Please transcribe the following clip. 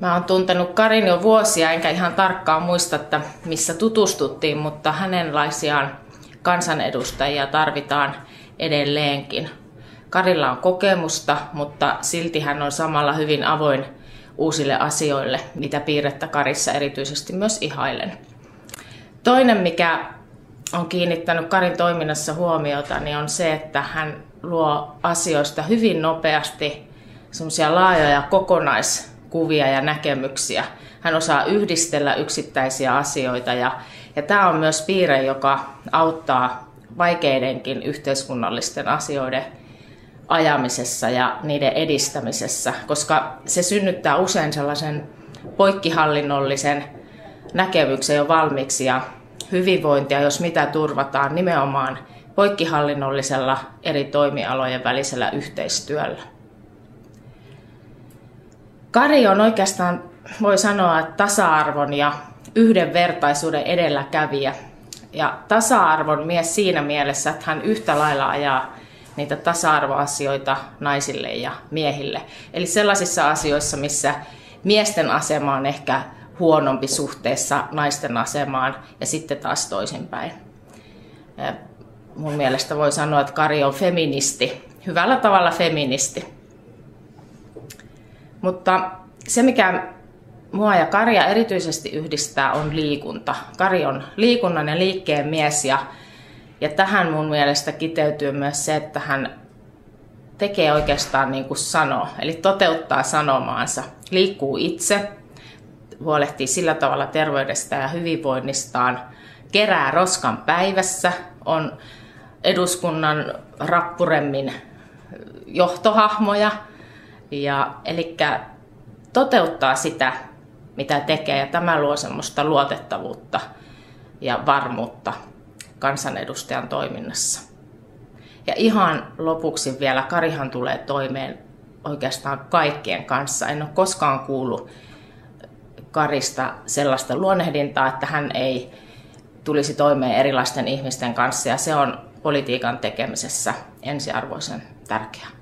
Mä oon tuntenut Karin jo vuosia, enkä ihan tarkkaan muista, että missä tutustuttiin, mutta hänenlaisiaan kansanedustajia tarvitaan edelleenkin. Karilla on kokemusta, mutta silti hän on samalla hyvin avoin uusille asioille, mitä piirrettä Karissa erityisesti myös ihailen. Toinen, mikä on kiinnittänyt Karin toiminnassa huomiota, niin on se, että hän luo asioista hyvin nopeasti semmoisia laajoja kokonaiskuvia ja näkemyksiä. Hän osaa yhdistellä yksittäisiä asioita ja tämä on myös piirre, joka auttaa vaikeidenkin yhteiskunnallisten asioiden ajamisessa ja niiden edistämisessä, koska se synnyttää usein sellaisen poikkihallinnollisen näkemyksen jo valmiiksi ja hyvinvointia, jos mitä turvataan nimenomaan poikkihallinnollisella eri toimialojen välisellä yhteistyöllä. Kari on oikeastaan, voi sanoa, tasa-arvon ja yhdenvertaisuuden edelläkävijä. Ja tasa-arvon mies siinä mielessä, että hän yhtä lailla ajaa niitä tasa-arvoasioita naisille ja miehille. Eli sellaisissa asioissa, missä miesten asema on ehkä huonompi suhteessa naisten asemaan ja sitten taas toisinpäin. Mun mielestä voi sanoa, että Kari on feministi, hyvällä tavalla feministi. Mutta se, mikä mua ja Karia erityisesti yhdistää, on liikunta. Kari on liikunnan ja liikkeen mies ja tähän mun mielestä kiteytyy myös se, että hän tekee oikeastaan niin kuin sanoo, eli toteuttaa sanomaansa. Liikkuu itse, huolehtii sillä tavalla terveydestä ja hyvinvoinnistaan, kerää roskan päivässä, on eduskunnan rappuremmin johtohahmoja, eli toteuttaa sitä, mitä tekee, ja tämä luo semmoista luotettavuutta ja varmuutta kansanedustajan toiminnassa. Ja ihan lopuksi vielä, Karihan tulee toimeen oikeastaan kaikkien kanssa. En ole koskaan kuullut Karista sellaista luonnehdintaa, että hän ei tulisi toimeen erilaisten ihmisten kanssa, ja se on politiikan tekemisessä ensiarvoisen tärkeää.